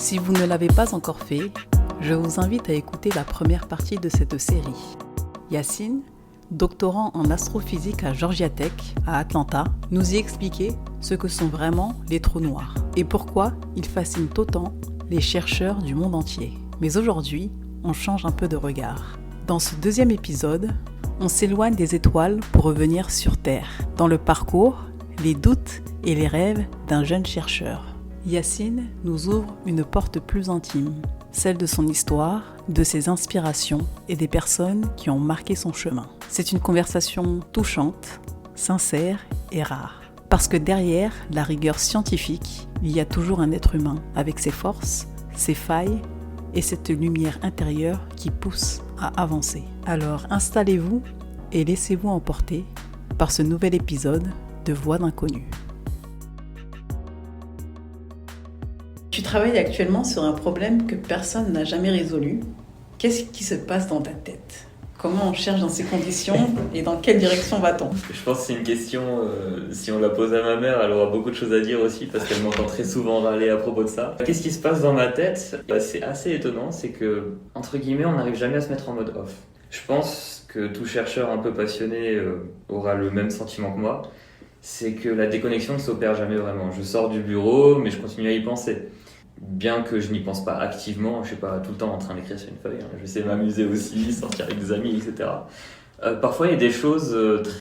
Si vous ne l'avez pas encore fait, je vous invite à écouter la première partie de cette série. Yacine, doctorant en astrophysique à Georgia Tech, à Atlanta, nous y expliquait ce que sont vraiment les trous noirs et pourquoi ils fascinent autant les chercheurs du monde entier. Mais aujourd'hui, on change un peu de regard. Dans ce deuxième épisode, on s'éloigne des étoiles pour revenir sur Terre, dans le parcours, les doutes et les rêves d'un jeune chercheur. Yacine nous ouvre une porte plus intime, celle de son histoire, de ses inspirations et des personnes qui ont marqué son chemin. C'est une conversation touchante, sincère et rare. Parce que derrière la rigueur scientifique, il y a toujours un être humain avec ses forces, ses failles et cette lumière intérieure qui pousse à avancer. Alors installez-vous et laissez-vous emporter par ce nouvel épisode de Voix d'inconnu. Tu travailles actuellement sur un problème que personne n'a jamais résolu. Qu'est-ce qui se passe dans ta tête ? Comment on cherche dans ces conditions et dans quelle direction va-t-on ? Je pense que c'est une question, si on la pose à ma mère, elle aura beaucoup de choses à dire aussi parce qu'elle m'entend très souvent râler à propos de ça. Qu'est-ce qui se passe dans ma tête ? C'est assez étonnant, c'est que, entre guillemets, on n'arrive jamais à se mettre en mode off. Je pense que tout chercheur un peu passionné aura le même sentiment que moi, c'est que la déconnexion ne s'opère jamais vraiment. Je sors du bureau, mais je continue à y penser. Bien que je n'y pense pas activement, je suis pas tout le temps en train d'écrire sur une feuille, je sais m'amuser aussi, sortir avec des amis, etc. Parfois il y a des choses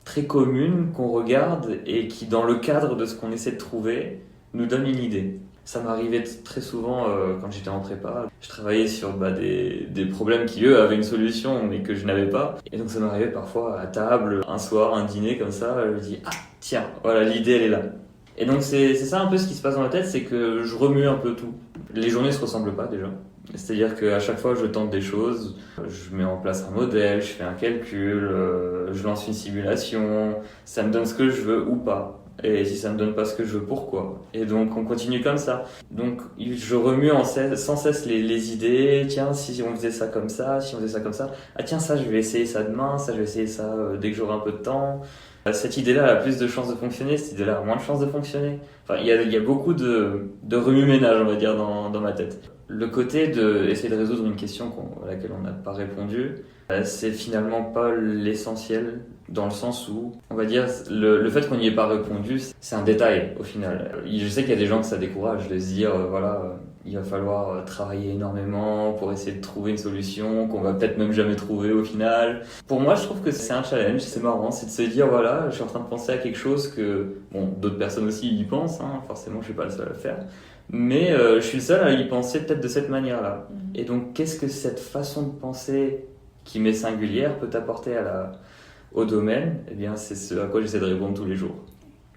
très communes qu'on regarde et qui dans le cadre de ce qu'on essaie de trouver nous donnent une idée. Ça m'arrivait très souvent quand j'étais en prépa, je travaillais sur des problèmes qui eux avaient une solution mais que je n'avais pas. Et donc ça m'arrivait parfois à table, un soir, un dîner comme ça, je me dis ah tiens, voilà l'idée elle est là. Et donc c'est ça un peu ce qui se passe dans la tête, c'est que je remue un peu tout. Les journées se ressemblent pas déjà. C'est-à-dire qu'à chaque fois je tente des choses, je mets en place un modèle, je fais un calcul, je lance une simulation, ça me donne ce que je veux ou pas. Et si ça me donne pas ce que je veux, pourquoi ? Et donc on continue comme ça. Donc je remue sans cesse les idées, tiens si on faisait ça comme ça, si on faisait ça comme ça, ah tiens ça je vais essayer ça demain, ça je vais essayer ça dès que j'aurai un peu de temps. Cette idée-là a plus de chances de fonctionner, cette idée-là a moins de chances de fonctionner. Enfin, il y a beaucoup de remue-ménage, on va dire, dans ma tête. Le côté d'essayer de résoudre une question à laquelle on n'a pas répondu, c'est finalement pas l'essentiel, dans le sens où, on va dire, le fait qu'on n'y ait pas répondu, c'est un détail, au final. Je sais qu'il y a des gens que ça décourage de se dire, il va falloir travailler énormément pour essayer de trouver une solution qu'on va peut-être même jamais trouver au final. Pour moi, je trouve que c'est un challenge, c'est marrant, c'est de se dire, voilà, je suis en train de penser à quelque chose que, bon, d'autres personnes aussi y pensent, forcément, je suis pas le seul à le faire. Mais je suis le seul à y penser peut-être de cette manière-là. Et donc, qu'est-ce que cette façon de penser qui m'est singulière peut apporter au domaine ? Eh bien, c'est ce à quoi j'essaie de répondre tous les jours.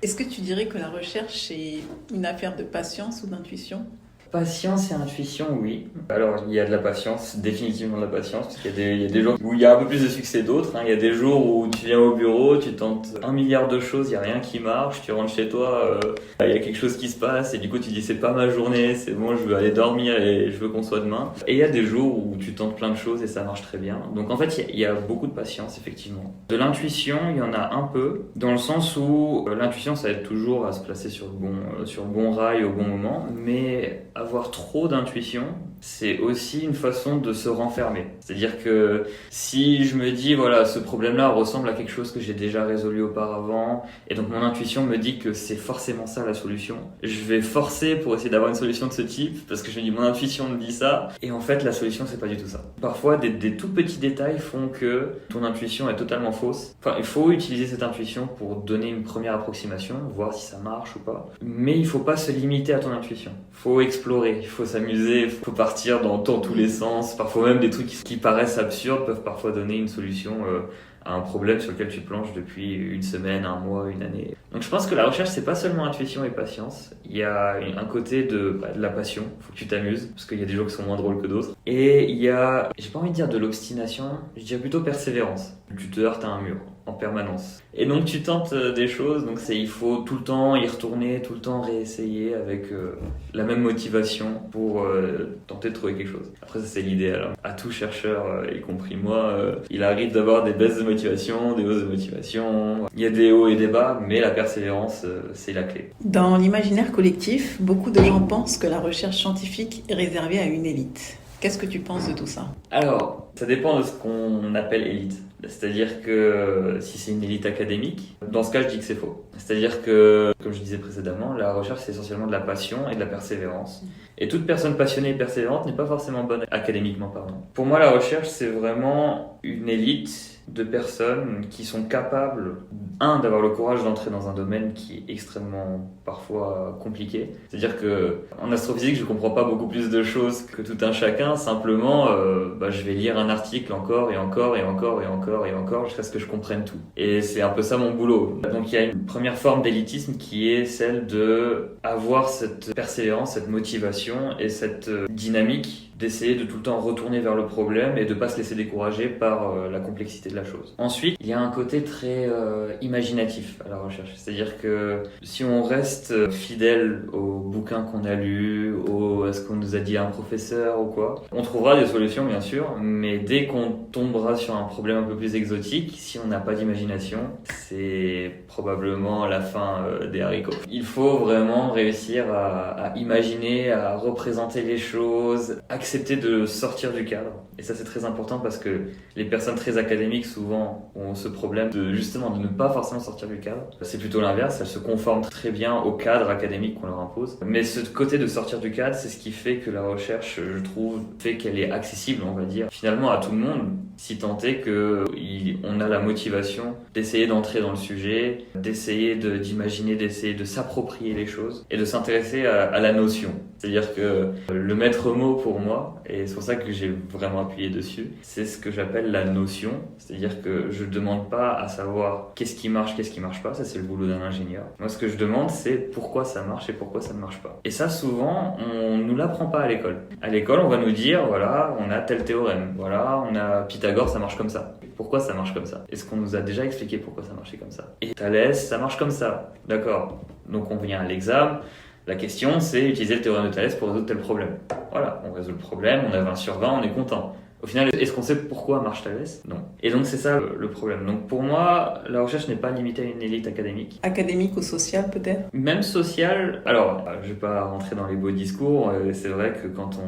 Est-ce que tu dirais que la recherche est une affaire de patience ou d'intuition ? Patience et intuition, oui. Alors, il y a de la patience, définitivement de la patience, parce qu'il y a des jours où il y a un peu plus de succès d'autres. Il y a des jours où tu viens au bureau, tu tentes 1 milliard de choses, il n'y a rien qui marche, tu rentres chez toi, il y a quelque chose qui se passe, et du coup tu dis c'est pas ma journée, c'est bon, je veux aller dormir et je veux qu'on soit demain. Et il y a des jours où tu tentes plein de choses et ça marche très bien. Donc en fait, il y a beaucoup de patience, effectivement. De l'intuition, il y en a un peu, dans le sens où l'intuition, ça aide toujours à se placer sur le bon rail au bon moment, mais avoir trop d'intuition, c'est aussi une façon de se renfermer. C'est-à-dire que si je me dis, voilà, ce problème-là ressemble à quelque chose que j'ai déjà résolu auparavant, et donc mon intuition me dit que c'est forcément ça la solution, je vais forcer pour essayer d'avoir une solution de ce type, parce que je me dis, mon intuition me dit ça, et en fait, la solution, c'est pas du tout ça. Parfois, des tout petits détails font que ton intuition est totalement fausse. Enfin, il faut utiliser cette intuition pour donner une première approximation, voir si ça marche ou pas. Mais il faut pas se limiter à ton intuition. Faut explorer, il faut s'amuser, il faut partir dans tous les sens. Parfois même des trucs qui paraissent absurdes peuvent parfois donner une solution à un problème sur lequel tu planches depuis une semaine, un mois, une année. Donc je pense que la recherche, c'est pas seulement intuition et patience. Il y a un côté de la passion, faut que tu t'amuses, parce qu'il y a des jours qui sont moins drôles que d'autres. Et il y a, j'ai pas envie de dire de l'obstination, je dirais plutôt persévérance. Tu te heurtes à un mur. en permanence. Et donc tu tentes des choses, donc il faut tout le temps y retourner, tout le temps réessayer avec la même motivation pour tenter de trouver quelque chose. Après ça c'est l'idéal, hein. À tout chercheur, y compris moi, il arrive d'avoir des baisses de motivation, des hausses de motivation, il y a des hauts et des bas, mais la persévérance c'est la clé. Dans l'imaginaire collectif, beaucoup de gens pensent que la recherche scientifique est réservée à une élite. Qu'est-ce que tu penses de tout ça? Alors, ça dépend de ce qu'on appelle élite. C'est-à-dire que si c'est une élite académique, dans ce cas, je dis que c'est faux. C'est-à-dire que, comme je disais précédemment, la recherche, c'est essentiellement de la passion et de la persévérance. Et toute personne passionnée et persévérante n'est pas forcément bonne académiquement parlant. Pour moi, la recherche, c'est vraiment une élite de personnes qui sont capables, d'avoir le courage d'entrer dans un domaine qui est extrêmement, parfois, compliqué. C'est-à-dire que en astrophysique, je comprends pas beaucoup plus de choses que tout un chacun. Simplement, je vais lire un article encore et encore et encore et encore et encore jusqu'à ce que je comprenne tout. Et c'est un peu ça mon boulot. Donc il y a une première forme d'élitisme qui est celle de avoir cette persévérance, cette motivation et cette dynamique d'essayer de tout le temps retourner vers le problème et de pas se laisser décourager par la complexité de la chose. Ensuite, il y a un côté très imaginatif à la recherche. C'est-à-dire que si on reste fidèle aux bouquins qu'on a lus, à ce qu'on nous a dit un professeur ou quoi, on trouvera des solutions bien sûr, mais dès qu'on tombera sur un problème un peu plus exotique, si on n'a pas d'imagination, c'est probablement la fin des haricots. Il faut vraiment réussir à imaginer, à représenter les choses, accepter de sortir du cadre. Et ça c'est très important parce que les personnes très académiques souvent ont ce problème de justement de ne pas forcément sortir du cadre. C'est plutôt l'inverse, elles se conforment très bien au cadre académique qu'on leur impose. Mais ce côté de sortir du cadre, c'est ce qui fait que la recherche, je trouve, fait qu'elle est accessible, on va dire, finalement à tout le monde, si tant est qu'on a la motivation d'essayer d'entrer dans le sujet, d'essayer d'imaginer, d'essayer de s'approprier les choses et de s'intéresser à la notion. C'est-à-dire que le maître mot pour moi, et c'est pour ça que j'ai vraiment appuyé dessus, c'est ce que j'appelle la notion. C'est-à-dire que je ne demande pas à savoir qu'est-ce qui marche pas, ça c'est le boulot d'un ingénieur. Moi ce que je demande c'est pourquoi ça marche et pourquoi ça ne marche pas. Et ça souvent on nous l'apprend pas à l'école. À l'école on va nous dire voilà on a tel théorème, voilà on a Pythagore ça marche comme ça. Pourquoi ça marche comme ça? Est-ce qu'on nous a déjà expliqué pourquoi ça marchait comme ça? Et Thalès ça marche comme ça, d'accord. Donc on vient à l'examen. La question, c'est utiliser le théorème de Thalès pour résoudre tel problème. Voilà, on résout le problème, on a 20 sur 20, on est content. Au final, est-ce qu'on sait pourquoi marche Thalès? Non. Et donc c'est ça le problème. Donc pour moi, la recherche n'est pas limitée à une élite académique. Académique ou sociale peut-être? Même sociale. Alors, je vais pas rentrer dans les beaux discours. C'est vrai que quand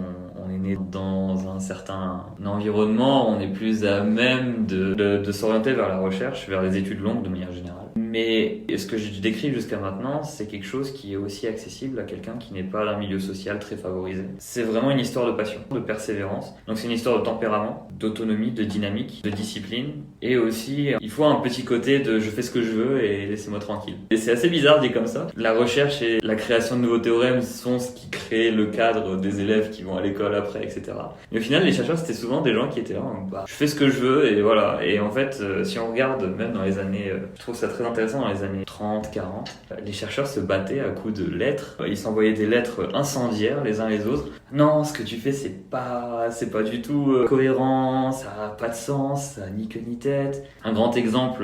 on est né dans un certain environnement, on est plus à même de s'orienter vers la recherche, vers les études longues de manière générale. Mais ce que je décris jusqu'à maintenant, c'est quelque chose qui est aussi accessible à quelqu'un qui n'est pas d'un milieu social très favorisé. C'est vraiment une histoire de passion, de persévérance. Donc c'est une histoire de tempérament, d'autonomie, de dynamique, de discipline. Et aussi, il faut un petit côté de je fais ce que je veux et laissez-moi tranquille. Et c'est assez bizarre dit comme ça. La recherche et la création de nouveaux théorèmes sont ce qui crée le cadre des élèves qui vont à l'école après, etc. Mais au final, les chercheurs, c'était souvent des gens qui étaient là, je fais ce que je veux et voilà. Et en fait, si on regarde même dans les années, je trouve ça très intéressant, dans les années 30, 40, les chercheurs se battaient à coups de lettres. Ils s'envoyaient des lettres incendiaires les uns les autres. Non, ce que tu fais, c'est pas du tout cohérent, ça a pas de sens, ça a ni queue ni tête. Un grand exemple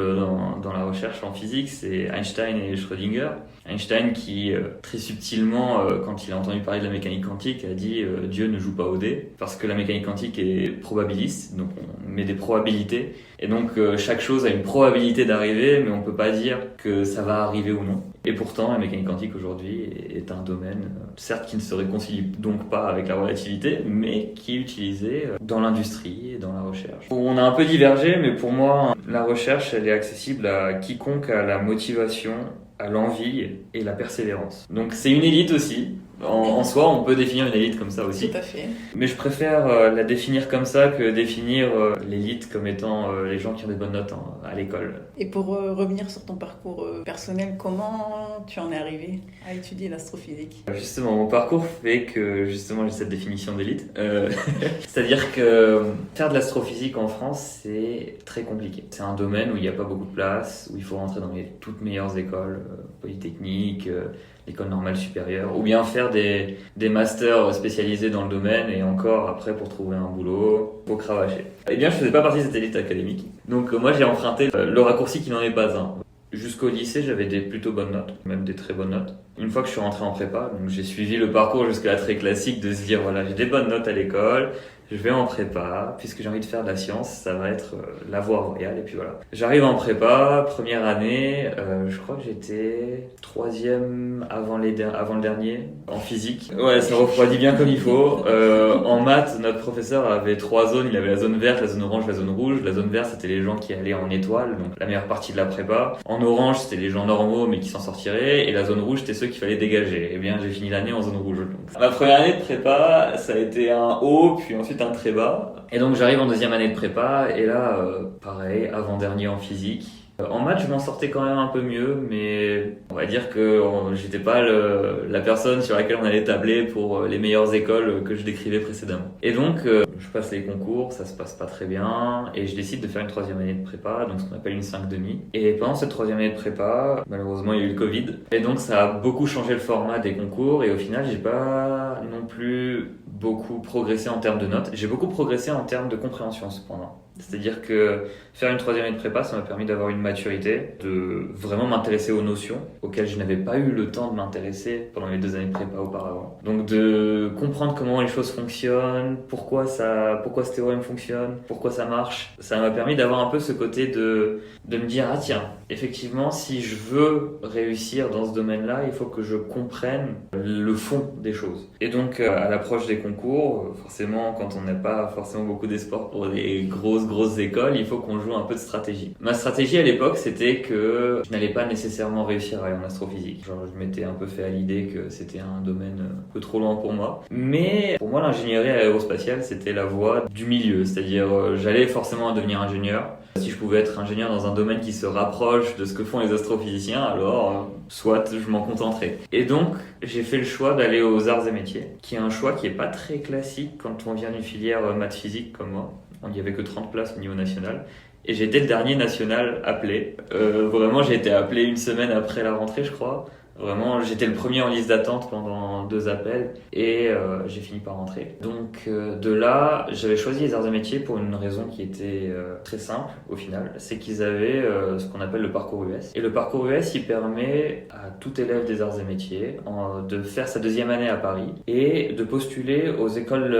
dans la recherche en physique, c'est Einstein et Schrödinger. Einstein qui, très subtilement, quand il a entendu parler de la mécanique quantique, a dit Dieu ne joue pas au dé, parce que la mécanique quantique est probabiliste, donc on met des probabilités, et donc chaque chose a une probabilité d'arriver, mais on peut pas dire que ça va arriver ou non. Et pourtant, la mécanique quantique aujourd'hui est un domaine, certes qui ne se réconcilie donc pas avec la relativité, mais qui est utilisé dans l'industrie et dans la recherche. On a un peu divergé, mais pour moi, la recherche, elle est accessible à quiconque a la motivation, à l'envie et la persévérance. Donc c'est une élite aussi. En soi, on peut définir une élite comme ça aussi. Tout à fait. Mais je préfère la définir comme ça que définir l'élite comme étant les gens qui ont des bonnes notes à l'école. Et pour revenir sur ton parcours personnel, comment tu en es arrivé à étudier l'astrophysique? Justement, mon parcours fait que justement j'ai cette définition d'élite. C'est-à-dire que faire de l'astrophysique en France, c'est très compliqué. C'est un domaine où il n'y a pas beaucoup de place, où il faut rentrer dans les toutes meilleures écoles, polytechniques, l'école normale supérieure, ou bien faire faire des masters spécialisés dans le domaine et encore après pour trouver un boulot, faut cravacher. Eh bien, je faisais pas partie de cette élite académique. Donc moi, j'ai emprunté le raccourci qui n'en est pas un. Jusqu'au lycée, j'avais des plutôt bonnes notes, même des très bonnes notes. Une fois que je suis rentré en prépa, donc j'ai suivi le parcours jusqu'à très classique de se dire voilà, j'ai des bonnes notes à l'école, je vais en prépa, puisque j'ai envie de faire de la science, ça va être la voie royale, et puis voilà. J'arrive en prépa, première année, je crois que j'étais troisième avant le dernier, en physique. Ouais, ça refroidit bien comme il faut. En maths, notre professeur avait 3 zones, il avait la zone verte, la zone orange, la zone rouge. La zone verte, c'était les gens qui allaient en étoile, donc la meilleure partie de la prépa. En orange, c'était les gens normaux, mais qui s'en sortiraient, et la zone rouge, c'était ceux qu'il fallait dégager. Eh bien, j'ai fini l'année en zone rouge. Donc, ma première année de prépa, ça a été un haut, puis ensuite un très bas. Et donc j'arrive en deuxième année de prépa et là, pareil, avant-dernier en physique. En maths, je m'en sortais quand même un peu mieux, mais on va dire que j'étais pas la personne sur laquelle on allait tabler pour les meilleures écoles que je décrivais précédemment. Et donc, je passe les concours, ça se passe pas très bien, et je décide de faire une troisième année de prépa, donc ce qu'on appelle une 5,5. Et pendant cette troisième année de prépa, malheureusement, il y a eu le Covid, et donc ça a beaucoup changé le format des concours, et au final, j'ai pas non plus beaucoup progressé en termes de notes. J'ai beaucoup progressé en termes de compréhension, cependant. C'est-à-dire que faire une troisième année de prépa, ça m'a permis d'avoir une maturité, de vraiment m'intéresser aux notions auxquelles je n'avais pas eu le temps de m'intéresser pendant les 2 années de prépa auparavant. Donc de comprendre comment les choses fonctionnent, pourquoi ce théorème fonctionne, pourquoi ça marche. Ça m'a permis d'avoir un peu ce côté de me dire ah tiens, effectivement, si je veux réussir dans ce domaine-là, il faut que je comprenne le fond des choses. Et donc à l'approche des concours, forcément, quand on n'a pas forcément beaucoup d'espoir pour des grosses écoles, il faut qu'on joue un peu de stratégie. Ma stratégie à l'époque, c'était que je n'allais pas nécessairement réussir à aller en astrophysique. Genre, je m'étais un peu fait à l'idée que c'était un domaine un peu trop loin pour moi. Mais pour moi, l'ingénierie aérospatiale, c'était la voie du milieu. C'est-à-dire, j'allais forcément devenir ingénieur. Si je pouvais être ingénieur dans un domaine qui se rapproche de ce que font les astrophysiciens, alors soit je m'en contenterais. Et donc, j'ai fait le choix d'aller aux arts et métiers, qui est un choix qui est pas très classique quand on vient d'une filière maths physique comme moi. Il n'y avait que 30 places au niveau national. Et j'ai été le dernier national appelé. Vraiment, j'ai été appelé une semaine après la rentrée, je crois. Vraiment, j'étais le premier en liste d'attente pendant 2 appels et j'ai fini par rentrer. Donc de là, j'avais choisi les arts et métiers pour une raison qui était très simple au final. C'est qu'ils avaient ce qu'on appelle le parcours US. Et le parcours US, il permet à tout élève des arts et métiers de faire sa 2e année à Paris et de postuler aux écoles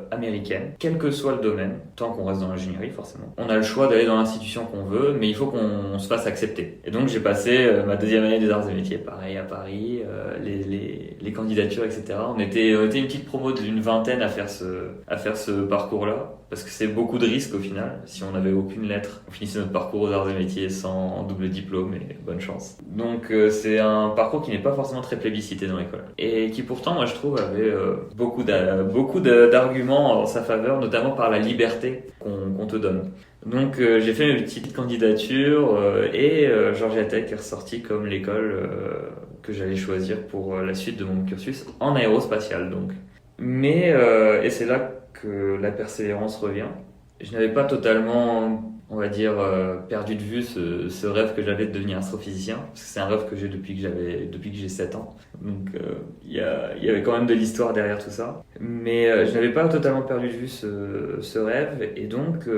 américaines, quel que soit le domaine, tant qu'on reste dans l'ingénierie forcément. On a le choix d'aller dans l'institution qu'on veut, mais il faut qu'on se fasse accepter. Et donc j'ai passé ma 2e année des arts et métiers pareil à Paris, les candidatures, etc. On était une petite promo d'une vingtaine à faire ce parcours-là, parce que c'est beaucoup de risques au final. Si on n'avait aucune lettre, on finissait notre parcours aux arts et métiers sans double diplôme, et bonne chance. Donc c'est un parcours qui n'est pas forcément très plébiscité dans l'école, et qui pourtant, moi je trouve, avait beaucoup d'arguments en sa faveur, notamment par la liberté qu'on te donne. Donc j'ai fait mes petites candidatures et Georgia Tech est ressorti comme l'école que j'allais choisir pour la suite de mon cursus en aérospatial donc. Mais et c'est là que la persévérance revient. Je n'avais pas totalement, on va dire, perdu de vue ce rêve que j'avais de devenir astrophysicien, parce que c'est un rêve que j'ai depuis que j'ai 7 ans. Donc il y avait quand même de l'histoire derrière tout ça. Mais je n'avais pas totalement perdu de vue ce rêve, et donc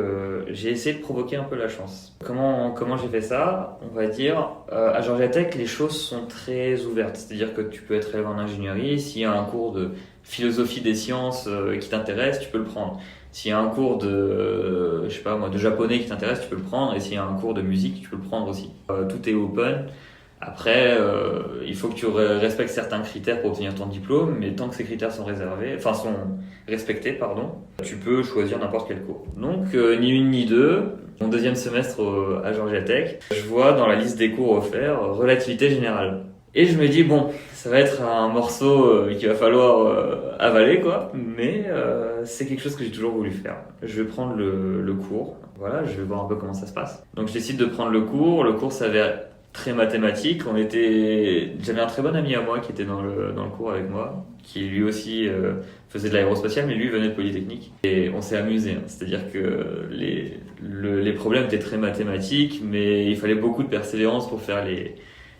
j'ai essayé de provoquer un peu la chance. Comment j'ai fait ça? On va dire, à Georgia Tech, les choses sont très ouvertes. C'est-à-dire que tu peux être élève en ingénierie, s'il y a un cours de philosophie des sciences qui t'intéresse, tu peux le prendre. S'il y a un cours de japonais qui t'intéresse, tu peux le prendre. Et s'il y a un cours de musique, tu peux le prendre aussi. Tout est open. Après, il faut que tu respectes certains critères pour obtenir ton diplôme, mais tant que ces critères sont respectés, tu peux choisir n'importe quel cours. Donc, ni une ni deux. Mon 2e semestre à Georgia Tech, je vois dans la liste des cours offerts relativité générale. Et je me dis, bon, ça va être un morceau qu'il va falloir avaler, quoi. Mais c'est quelque chose que j'ai toujours voulu faire. Je vais prendre le cours. Voilà, je vais voir un peu comment ça se passe. Donc je décide de prendre le cours. Le cours s'avère très mathématique. J'avais un très bon ami à moi qui était dans le cours avec moi, qui lui aussi faisait de l'aérospatiale, mais lui venait de Polytechnique. Et on s'est amusé. C'est-à-dire que les problèmes étaient très mathématiques, mais il fallait beaucoup de persévérance pour faire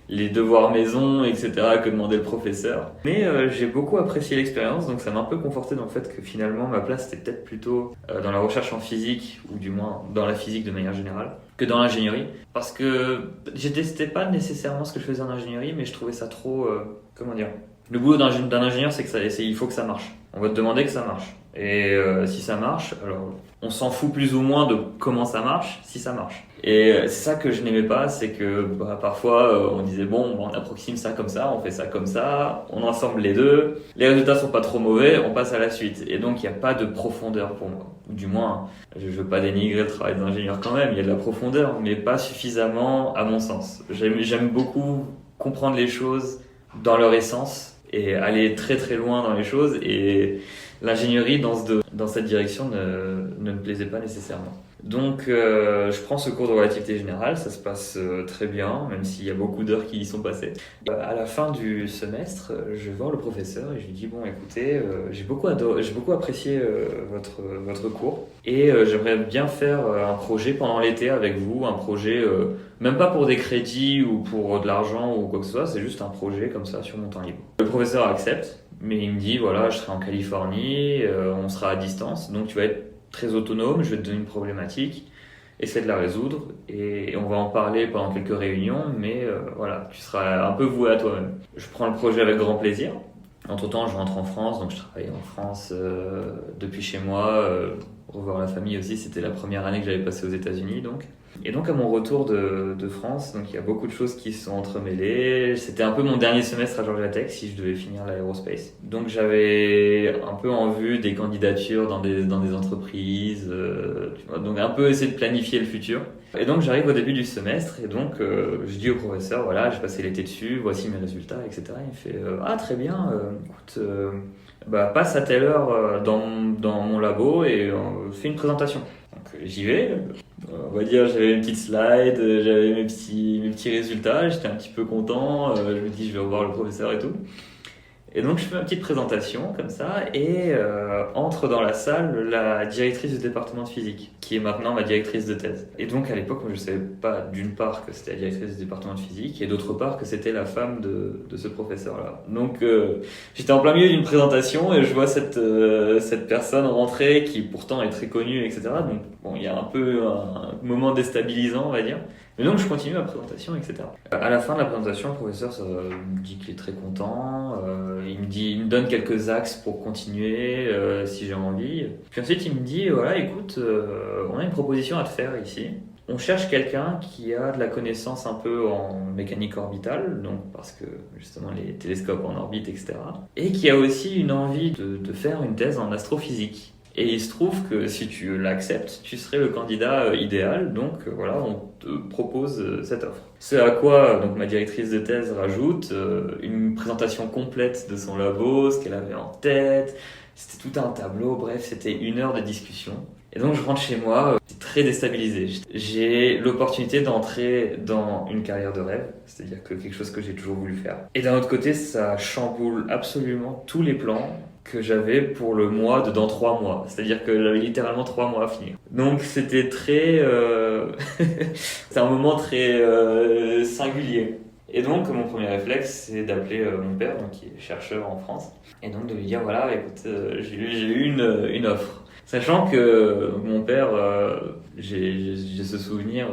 les devoirs maison, etc. que demandait le professeur. Mais j'ai beaucoup apprécié l'expérience, donc ça m'a un peu conforté dans le fait que finalement ma place était peut-être plutôt dans la recherche en physique, ou du moins dans la physique de manière générale, que dans l'ingénierie. Parce que je détestais pas nécessairement ce que je faisais en ingénierie, mais je trouvais ça trop... comment dire ? Le boulot d'un ingénieur, c'est que il faut que ça marche. On va te demander que ça marche. Et si ça marche, alors on s'en fout plus ou moins de comment ça marche, si ça marche. Et c'est ça que je n'aimais pas, c'est que parfois on disait bon, on approxime ça comme ça, on fait ça comme ça, on ensemble les deux, les résultats sont pas trop mauvais, on passe à la suite. Et donc il n'y a pas de profondeur pour moi. Du moins, je veux pas dénigrer le travail d'ingénieur quand même, il y a de la profondeur, mais pas suffisamment à mon sens. J'aime beaucoup comprendre les choses dans leur essence et aller très très loin dans les choses, et l'ingénierie dans cette direction ne me plaisait pas nécessairement. Donc je prends ce cours de relativité générale, ça se passe très bien, même s'il y a beaucoup d'heures qui y sont passées. À la fin du semestre, je vais voir le professeur et je lui dis bon écoutez, j'ai beaucoup apprécié votre cours, et j'aimerais bien faire un projet pendant l'été avec vous, un projet même pas pour des crédits ou pour de l'argent ou quoi que ce soit, c'est juste un projet comme ça sur mon temps libre. Le professeur accepte, mais il me dit voilà, je serai en Californie, on sera à distance, donc tu vas être très autonome, je vais te donner une problématique, essaie de la résoudre, et on va en parler pendant quelques réunions, mais voilà, tu seras un peu voué à toi-même. Je prends le projet avec grand plaisir. Entre-temps, je rentre en France, donc je travaille en France depuis chez moi, revoir la famille aussi, c'était la première année que j'avais passée aux États-Unis, donc. Et donc à mon retour de France, donc il y a beaucoup de choses qui se sont entremêlées. C'était un peu mon dernier semestre à Georgia Tech si je devais finir l'aérospace. Donc j'avais un peu en vue des candidatures dans des entreprises, tu vois, donc un peu essayer de planifier le futur. Et donc j'arrive au début du semestre et donc je dis au professeur voilà, j'ai passé l'été dessus, voici mes résultats, etc. Il me fait ah très bien, écoute, passe à telle heure dans mon labo et fais une présentation. Donc j'y vais. On va dire j'avais une petite slide, j'avais mes petits résultats, j'étais un petit peu content, je me dis je vais revoir le professeur et tout. Et donc je fais ma petite présentation comme ça, et entre dans la salle la directrice du département de physique, qui est maintenant ma directrice de thèse. Et donc à l'époque, moi, je ne savais pas d'une part que c'était la directrice du département de physique, et d'autre part que c'était la femme de ce professeur-là. Donc j'étais en plein milieu d'une présentation et je vois cette personne rentrer, qui pourtant est très connue, etc. Donc bon, il y a un peu un moment déstabilisant, on va dire. Mais donc je continue ma présentation, etc. À la fin de la présentation, le professeur me dit qu'il est très content, il me donne quelques axes pour continuer si j'ai envie. Puis ensuite il me dit voilà écoute, on a une proposition à te faire ici. On cherche quelqu'un qui a de la connaissance un peu en mécanique orbitale, donc parce que justement les télescopes en orbite, etc. Et qui a aussi une envie de faire une thèse en astrophysique. Et il se trouve que si tu l'acceptes, tu serais le candidat idéal, donc voilà, on te propose cette offre. Ce à quoi donc ma directrice de thèse rajoute une présentation complète de son labo, ce qu'elle avait en tête, c'était tout un tableau, bref, c'était 1 heure de discussion. Et donc je rentre chez moi, très déstabilisé. J'ai l'opportunité d'entrer dans une carrière de rêve, c'est-à-dire que quelque chose que j'ai toujours voulu faire. Et d'un autre côté, ça chamboule absolument tous les plans que j'avais pour le mois dans 3 mois. C'est-à-dire que j'avais littéralement 3 mois à finir. Donc c'était très... c'est un moment très singulier. Et donc mon premier réflexe, c'est d'appeler mon père, donc, qui est chercheur en France, et donc de lui dire, voilà, écoute, j'ai eu une offre. Sachant que mon père, j'ai ce souvenir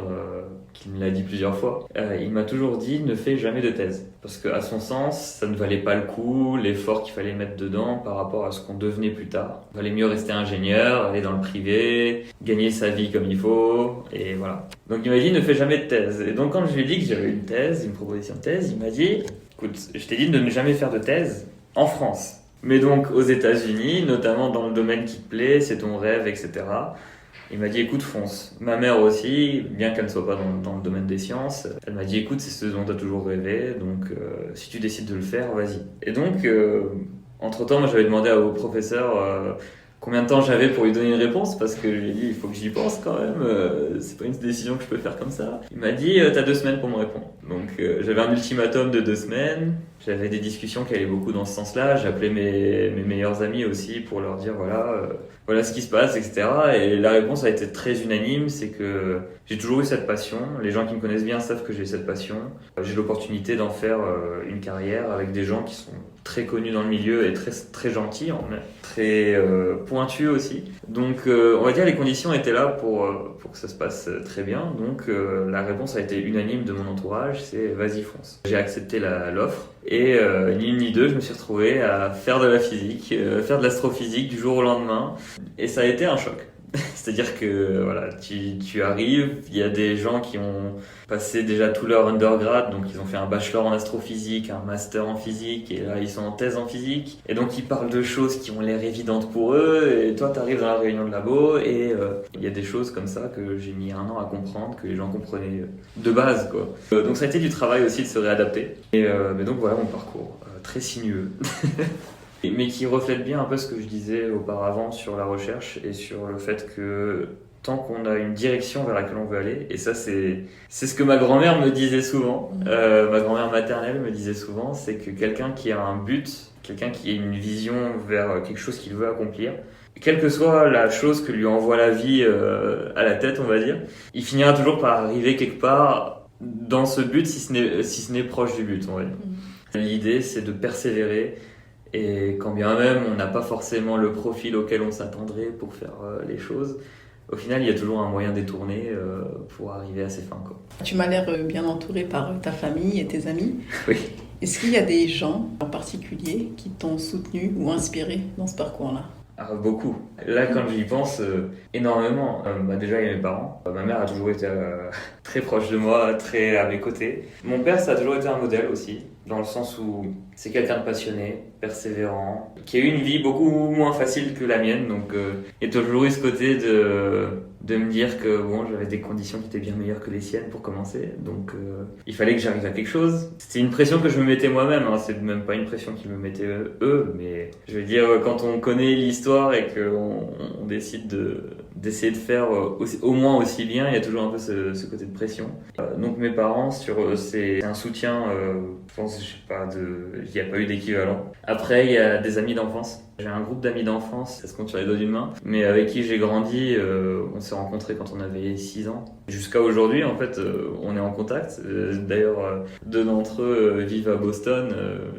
qu'il me l'a dit plusieurs fois, il m'a toujours dit ne fais jamais de thèse. Parce qu'à son sens, ça ne valait pas le coup, l'effort qu'il fallait mettre dedans par rapport à ce qu'on devenait plus tard. Il valait mieux rester ingénieur, aller dans le privé, gagner sa vie comme il faut, et voilà. Donc il m'a dit ne fais jamais de thèse. Et donc quand je lui ai dit que j'avais une thèse, une proposition de thèse, il m'a dit écoute, je t'ai dit de ne jamais faire de thèse en France. Mais donc aux États-Unis, notamment dans le domaine qui te plaît, c'est ton rêve, etc. Il m'a dit écoute, fonce. Ma mère aussi, bien qu'elle ne soit pas dans le domaine des sciences, elle m'a dit écoute, c'est ce dont tu as toujours rêvé, donc si tu décides de le faire, vas-y. Et donc, entre-temps, moi j'avais demandé au professeur combien de temps j'avais pour lui donner une réponse, parce que je lui ai dit il faut que j'y pense quand même, c'est pas une décision que je peux faire comme ça. Il m'a dit t'as 2 semaines pour me répondre. Donc j'avais un ultimatum de 2 semaines, j'avais des discussions qui allaient beaucoup dans ce sens-là, j'appelais mes meilleurs amis aussi pour leur dire voilà ce qui se passe, etc. Et la réponse a été très unanime, c'est que j'ai toujours eu cette passion, les gens qui me connaissent bien savent que j'ai cette passion, j'ai l'opportunité d'en faire une carrière avec des gens qui sont très connus dans le milieu et très, très gentils, très pointus aussi. Donc on va dire les conditions étaient là pour que ça se passe très bien, donc la réponse a été unanime de mon entourage, c'est vas-y fonce. J'ai accepté l'offre et ni une ni deux, je me suis retrouvé à faire de la physique, faire de l'astrophysique du jour au lendemain et ça a été un choc. C'est-à-dire que voilà, tu arrives, il y a des gens qui ont passé déjà tout leur undergrad, donc ils ont fait un bachelor en astrophysique, un master en physique, et là ils sont en thèse en physique, et donc ils parlent de choses qui ont l'air évidentes pour eux, et toi t'arrives dans la réunion de labo, et il y a des choses comme ça que j'ai mis 1 an à comprendre, que les gens comprenaient de base, quoi. Donc ça a été du travail aussi de se réadapter, mais donc voilà mon parcours, très sinueux. Mais qui reflète bien un peu ce que je disais auparavant sur la recherche et sur le fait que tant qu'on a une direction vers laquelle on veut aller, et ça c'est ce que ma grand-mère me disait souvent, ma grand-mère maternelle me disait souvent, c'est que quelqu'un qui a un but, quelqu'un qui a une vision vers quelque chose qu'il veut accomplir, quelle que soit la chose que lui envoie la vie à la tête, on va dire, il finira toujours par arriver quelque part dans ce but, si ce n'est proche du but, on va dire. L'idée c'est de persévérer. Et quand bien même on n'a pas forcément le profil auquel on s'attendrait pour faire les choses, au final il y a toujours un moyen détourné pour arriver à ses fins, quoi. Tu m'as l'air bien entouré par ta famille et tes amis. Oui. Est-ce qu'il y a des gens en particulier qui t'ont soutenu ou inspiré dans ce parcours-là ? Beaucoup. Là, quand j'y pense, énormément. Déjà, il y a mes parents. Ma mère a toujours été très proche de moi, très à mes côtés. Mon père, ça a toujours été un modèle aussi, dans le sens où c'est quelqu'un de passionné, persévérant, qui a eu une vie beaucoup moins facile que la mienne. Donc, il y a toujours eu ce côté de me dire que bon, j'avais des conditions qui étaient bien meilleures que les siennes pour commencer. Donc, il fallait que j'arrive à quelque chose. C'était une pression que je me mettais moi-même. C'est même pas une pression qu'ils me mettaient eux, mais je veux dire, quand on connaît l'histoire et qu'on décide d'essayer de faire au moins aussi bien, il y a toujours un peu ce côté de pression. Donc mes parents, c'est un soutien, je pense, il n'y a pas eu d'équivalent. Après, il y a des amis d'enfance. J'ai un groupe d'amis d'enfance, ça se compte sur les doigts d'une main, mais avec qui j'ai grandi, on s'est rencontrés quand on avait 6 ans. Jusqu'à aujourd'hui, en fait, on est en contact. D'ailleurs, 2 d'entre eux vivent à Boston,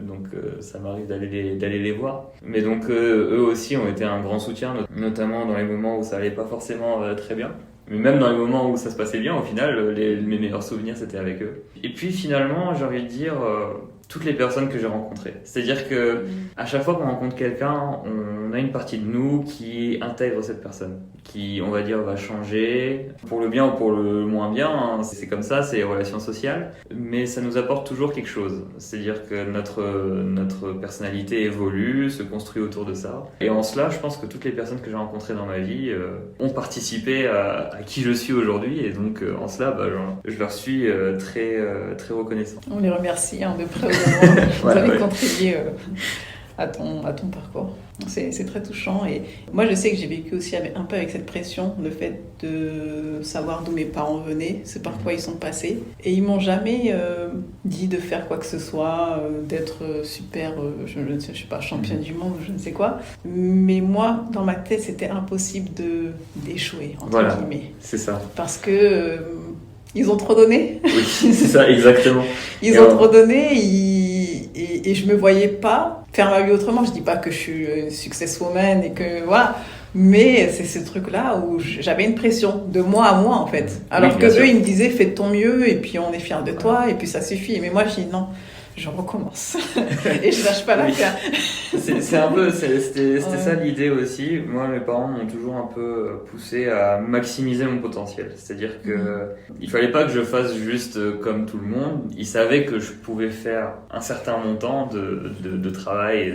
donc ça m'arrive d'aller les voir. Mais donc, eux aussi ont été un grand soutien, notamment dans les moments où ça allait pas forcément très bien. Mais même dans les moments où ça se passait bien, au final, mes meilleurs souvenirs, c'était avec eux. Et puis finalement, j'ai envie de dire, toutes les personnes que j'ai rencontrées. C'est-à-dire que à chaque fois qu'on rencontre quelqu'un, on a une partie de nous qui intègre cette personne, qui, on va dire, va changer, pour le bien ou pour le moins bien, hein. C'est comme ça, c'est les relations sociales, mais ça nous apporte toujours quelque chose. C'est-à-dire que notre personnalité évolue, se construit autour de ça. Et en cela, je pense que toutes les personnes que j'ai rencontrées dans ma vie ont participé à qui je suis aujourd'hui, et donc en cela, je leur suis très, très reconnaissant. On les remercie de près ou de loin. Vous avez contribué à ton parcours. C'est très touchant, et moi je sais que j'ai vécu aussi un peu avec cette pression, le fait de savoir d'où mes parents venaient, c'est par quoi ils sont passés, et ils m'ont jamais dit de faire quoi que ce soit, d'être super, je ne sais pas, championne du monde ou je ne sais quoi, mais moi dans ma tête c'était impossible d'échouer entre guillemets. C'est ça. Parce que ils ont trop donné. Oui, c'est ça, exactement. Ils ont trop donné, et je me voyais pas faire ma vie autrement. Je dis pas que je suis successwoman et que voilà, mais c'est ce truc-là où j'avais une pression de moi à moi en fait. Alors que eux, ils me disaient fais de ton mieux et puis on est fiers de toi et puis ça suffit. Mais moi, je dis non, je recommence et je lâche pas l'affaire. C'était ça l'idée aussi. Moi, mes parents m'ont toujours un peu poussé à maximiser mon potentiel. C'est-à-dire que il fallait pas que je fasse juste comme tout le monde. Ils savaient que je pouvais faire un certain montant de travail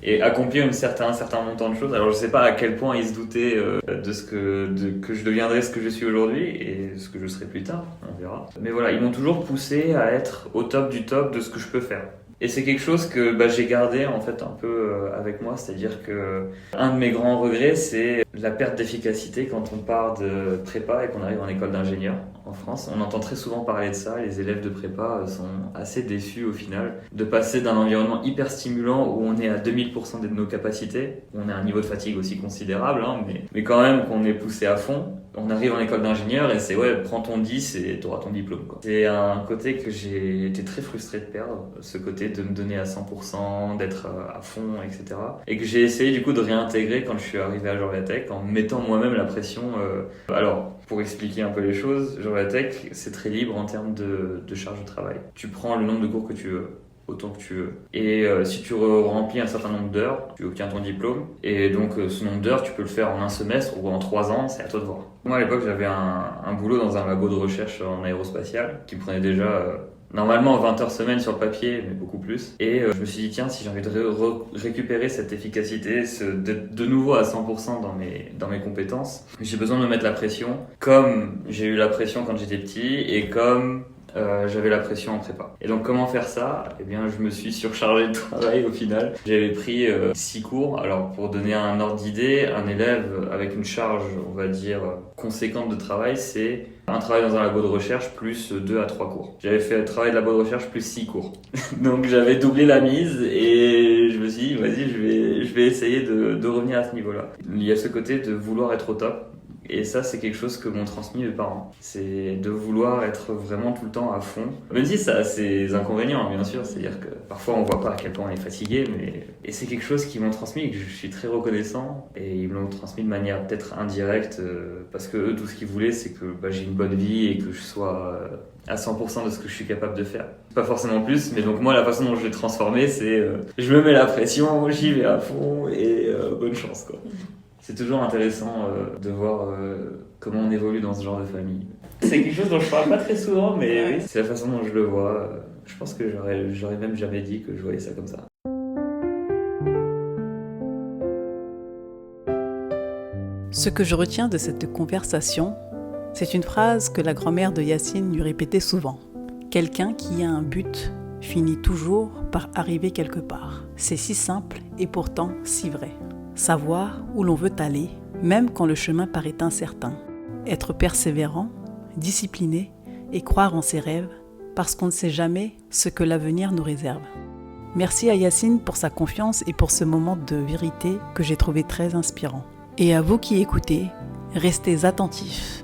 et accomplir un certain montant de choses. Alors je sais pas à quel point ils se doutaient que je deviendrais ce que je suis aujourd'hui et ce que je serai plus tard, on verra. Mais voilà, ils m'ont toujours poussé à être au top du top de ce que je peux faire. Et c'est quelque chose que j'ai gardé en fait un peu avec moi, c'est-à-dire que un de mes grands regrets, c'est la perte d'efficacité quand on part de prépa et qu'on arrive en école d'ingénieur en France. On entend très souvent parler de ça, les élèves de prépa sont assez déçus au final de passer d'un environnement hyper stimulant où on est à 2000% de nos capacités, on a un niveau de fatigue aussi considérable, mais quand même qu'on est poussé à fond. On arrive en école d'ingénieur et c'est prends ton 10 et t'auras ton diplôme, quoi. C'est un côté que j'ai été très frustré de perdre, ce côté de me donner à 100%, d'être à fond, etc. Et que j'ai essayé du coup de réintégrer quand je suis arrivé à Georgia Tech en mettant moi-même la pression. Alors, pour expliquer un peu les choses, Georgia Tech, c'est très libre en termes de charge de travail. Tu prends le nombre de cours que tu veux, autant que tu veux. Et si tu remplis un certain nombre d'heures, tu obtiens ton diplôme. Et donc ce nombre d'heures, tu peux le faire en un semestre ou en 3 ans, c'est à toi de voir. Moi à l'époque, j'avais un boulot dans un labo de recherche en aérospatiale qui prenait déjà normalement 20 heures semaine sur le papier, mais beaucoup plus. Et je me suis dit, tiens, si j'ai envie de récupérer cette efficacité, d'être de nouveau à 100% dans mes compétences, j'ai besoin de me mettre la pression, comme j'ai eu la pression quand j'étais petit et comme j'avais la pression en prépa. Et donc comment faire ça ? Eh bien je me suis surchargé de travail au final. J'avais pris 6 cours. Alors pour donner un ordre d'idée, un élève avec une charge, on va dire, conséquente de travail, c'est un travail dans un labo de recherche plus 2 à 3 cours. J'avais fait un travail de labo de recherche plus 6 cours. Donc j'avais doublé la mise et je me suis dit, vas-y, je vais essayer de revenir à ce niveau-là. Il y a ce côté de vouloir être au top. Et ça, c'est quelque chose que m'ont transmis mes parents. C'est de vouloir être vraiment tout le temps à fond. Même si ça a ses inconvénients, bien sûr. C'est-à-dire que parfois, on voit pas à quel point on est fatigué. Et c'est quelque chose qu'ils m'ont transmis et que je suis très reconnaissant. Et ils me l'ont transmis de manière peut-être indirecte. Parce que eux, tout ce qu'ils voulaient, c'est que j'ai une bonne vie et que je sois à 100% de ce que je suis capable de faire. Pas forcément plus, mais donc moi, la façon dont je l'ai transformé, c'est je me mets la pression, j'y vais à fond et bonne chance, quoi. C'est toujours intéressant de voir comment on évolue dans ce genre de famille. C'est quelque chose dont je parle pas très souvent, mais oui, c'est la façon dont je le vois. Je pense que j'aurais même jamais dit que je voyais ça comme ça. Ce que je retiens de cette conversation, c'est une phrase que la grand-mère de Yacine lui répétait souvent. Quelqu'un qui a un but finit toujours par arriver quelque part. C'est si simple et pourtant si vrai. Savoir où l'on veut aller, même quand le chemin paraît incertain. Être persévérant, discipliné et croire en ses rêves, parce qu'on ne sait jamais ce que l'avenir nous réserve. Merci à Yacine pour sa confiance et pour ce moment de vérité que j'ai trouvé très inspirant. Et à vous qui écoutez, restez attentifs.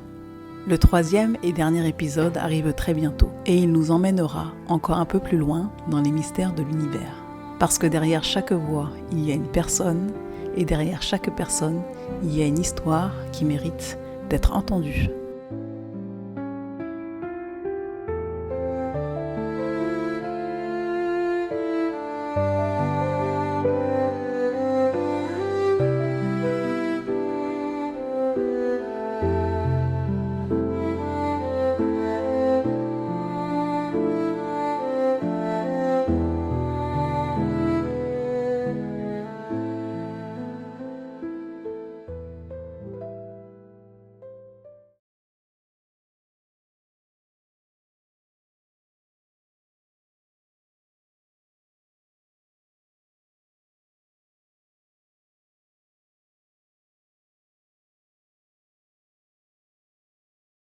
Le 3e et dernier épisode arrive très bientôt et il nous emmènera encore un peu plus loin dans les mystères de l'univers. Parce que derrière chaque voix, il y a une personne. Et derrière chaque personne, il y a une histoire qui mérite d'être entendue.